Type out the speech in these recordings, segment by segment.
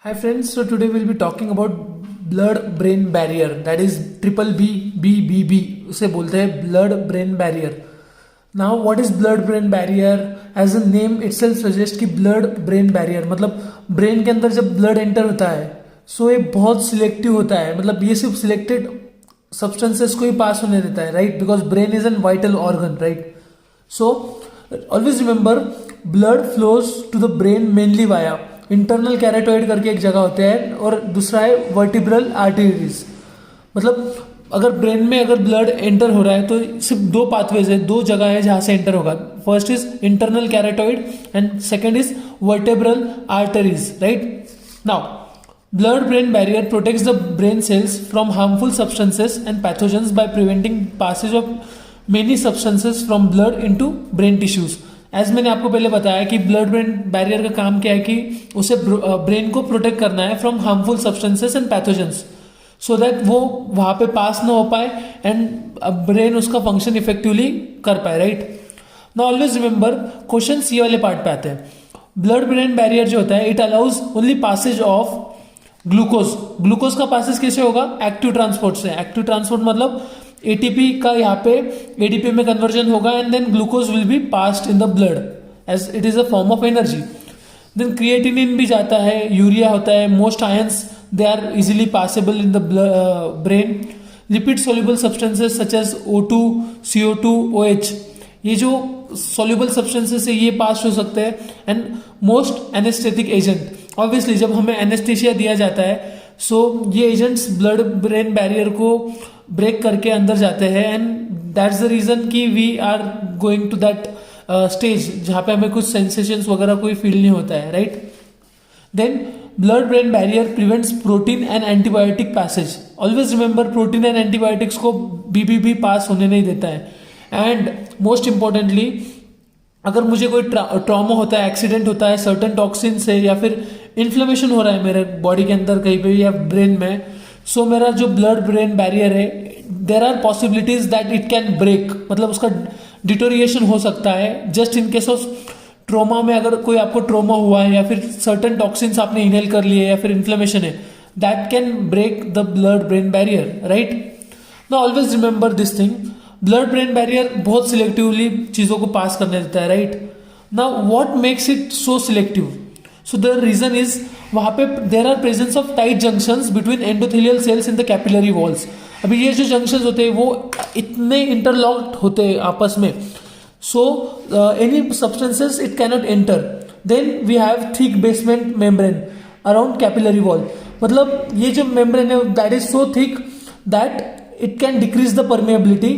Hi friends, so today we'll be talking about blood brain barrier, that is triple BBB उसे बोलते हैं blood brain barrier. Now what is blood brain barrier? As a name itself suggests कि blood brain barrier मतलब brain के अंदर जब blood enter होता है so ये बहुत selective होता है, मतलब ये सिर्फ selected substances को ही पास होने देता है, right? Because brain is a vital organ, right? So always remember blood flows to the brain mainly via internal carotid करके एक जगह होते हैं और दूसरा है वर्टिब्रल आर्टरीज. मतलब अगर ब्रेन में अगर ब्लड एंटर हो रहा है तो सिर्फ दो पाथवेज है, दो जगह है जहां से एंटर होगा. First is internal carotid and second is vertebral arteries, right. Now blood brain barrier protects the brain cells from harmful substances and pathogens by preventing passage of many substances from blood into brain tissues. As मैंने आपको पहले बताया कि blood brain barrier का काम क्या है कि उसे ब्रेन को प्रोटेक्ट करना है from harmful substances and pathogens so that वो वहां पे पास ना हो पाए एंड ब्रेन उसका फंक्शन इफेक्टिवली कर पाए, right. Now always remember question C वाले पार्ट पे आते हैं. ब्लड ब्रेन बैरियर जो होता है it allows only passage of glucose का पासेज कैसे होगा? एक्टिव ट्रांसपोर्ट से. एक्टिव ट्रांसपोर्ट मतलब एटीपी का यहाँ पे एडीपी में कन्वर्जन होगा and then glucose will be passed in the blood as it is a form of energy. Then creatinine भी जाता है, यूरिया होता है, most ions they are easily passable in the brain. Lipid soluble substances such as O2, CO2, OH, ये जो soluble substances है ये पास हो सकते हैं. And most anaesthetic agent, obviously जब हमें एनेस्थीसिया दिया जाता है सो ये एजेंट्स ब्लड ब्रेन बैरियर को ब्रेक करके अंदर जाते हैं एंड दैट्स द रीजन कि we are going to that stage जहाँ पे हमें कुछ सेंसेशंस वगैरह कोई फील नहीं होता है, right. Then blood brain barrier prevents protein and antibiotic passage. Always remember protein and antibiotics को बीबीबी पास होने नहीं देता है. एंड मोस्ट इंपॉर्टेंटली अगर मुझे कोई ट्रॉमा होता है, एक्सीडेंट होता है सर्टन टॉक्सिन से या फिर इन्फ्लेमेशन हो रहा है मेरे बॉडी के अंदर कहीं पे या ब्रेन में, सो मेरा जो ब्लड ब्रेन बैरियर है there are possibilities that it can break, मतलब उसका डिटोरिएशन हो सकता है just in case of trauma में. अगर कोई आपको ट्रोमा हुआ है या फिर सर्टन टॉक्सिन्स आपने इनहेल कर लिए या फिर इन्फ्लेमेशन है, that can break the blood brain barrier, right. Now always remember this thing, blood brain barrier बहुत सिलेक्टिवली चीजों को पास करने देता है, right. Now what makes it so selective? So the reason is वहां पे there are presence of tight junctions between endothelial cells in the capillary walls. अभी ये जो जंक्शंस होते हैं वो इतने इंटरलॉक्ड होते हैं आपस में, so any substances it cannot enter. Then we have thick basement membrane around capillary wall, मतलब ये जो मेम्ब्रेन है that is so thick that it can decrease the permeability,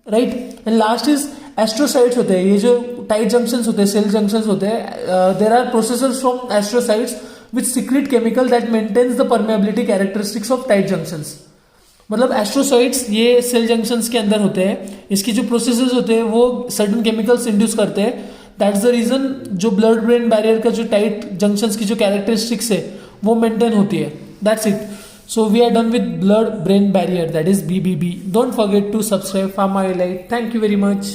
right. And last is astrocytes होते हैं. ये जो tight junctions होते हैं, सेल जंक्शंस होते हैं, there are processors from astrocytes which secrete chemical that maintains the permeability characteristics of tight junctions. मतलब astrocytes ये सेल जंक्शंस के अंदर होते हैं, इसकी जो प्रोसेसेस होते हैं वो सर्टन केमिकल्स इंड्यूस करते हैं. दैट्स द रीजन जो ब्लड ब्रेन बैरियर का जो टाइट जंक्शंस की जो कैरेक्टरिस्टिक्स है वो मेंटेन होती है. That's it. So we are done with blood brain barrier, that is BBB. Don't forget to subscribe Pharma Light. Thank you very much.